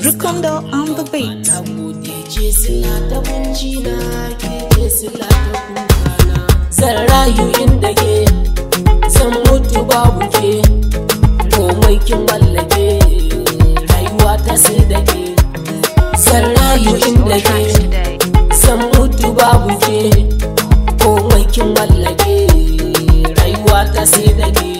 Rukondo on the beat. Zanrayu Indake, zan mutu babu ke, komai kin mallake, rayuwa ta sai da ke. Zanrayu Indake, zan mutu babu ke, komai kin mallake, rayuwa ta sai da ke.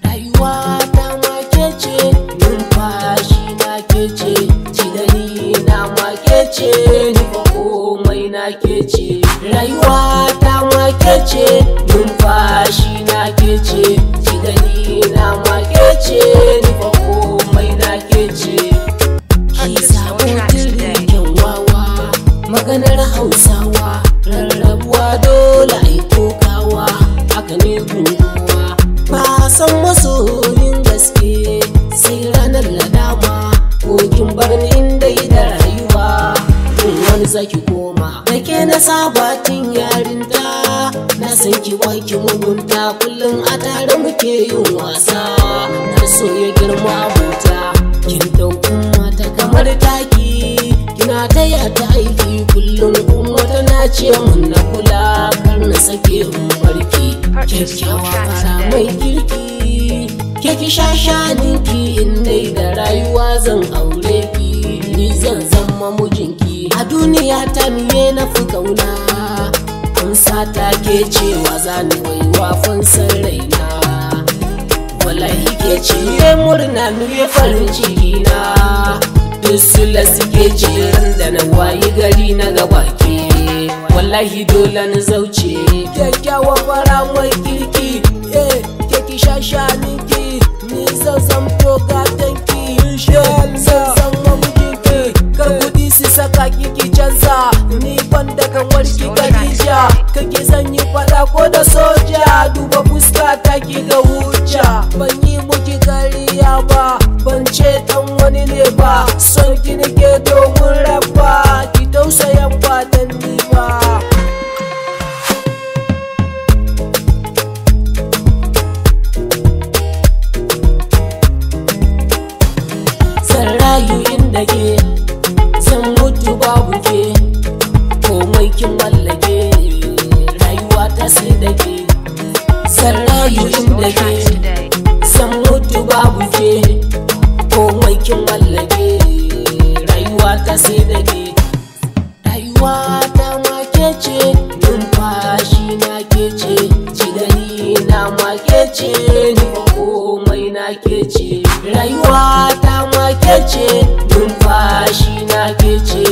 Rayuwa ta ma ke ce, numfashi na ke ce, jidani na ma ke ce, ni fa komai na ke ce. Rayuwa ta ma ke ce, numfashi na ke ce, jidani na ma ke ce, ni fa komai na ke ce. Shi sabon jirgin wawa, maganar Hausawa, rarrabuwa dole ai kokawa, haka ne gunguwa. Ba san masoyin gaske sai ranar ladama, ko kin bar ni inda da rayuwa, wani zaki koma. Da ke na saba tun yarinta, na san ki waki mugunta, kullum a tare muke yin wasa, na so ya girma abota. Kin ɗauki mata kamar taki, kina taya ta aiki kullum, kuma tana ce mun na kula, kar na sake in barki. Kyakkyawa fara mai kirki, ke ki shashaninki, in dai da rayuwa zan aure ki, ni zan zama mijinki. A duniya ta miye na fi kauna, amsa ta ke cewa za ni waiwa fansar raina. Wallahi ke ce miye murna miye farin ciki na, duk sula suke ce da na wayi gari na gabake. Wallahi dole na zauce, kyakkyawa fara mai kirki, ke ki shashaninki, ni zan zamto gatanki, zan zama mijinki. Kar kudi su saka kiki canza, ni ban da kamar ki Khadija, kake zan yi fada ko da soja, duba fuska ta ki ga hujja. Ban yi muki kariya ba, ban ce dan wani ne ba, son ki nake domin rabba, ki tausayan ba dan ni ba. Zanrayu Indake, zan mutu babu ke, komai kin mallake, rayuwa ta sai da ke. Zanrayu Indake, zan mutu babu ke, komai kin mallake, rayuwa ta sai da ke. Rayuwa ta ma ke ce, numfashi na ke ce, jidani na ma ke ce, ni fa komai na ke ce. Rayuwa ta ma ke ce, numfashi na ke ce,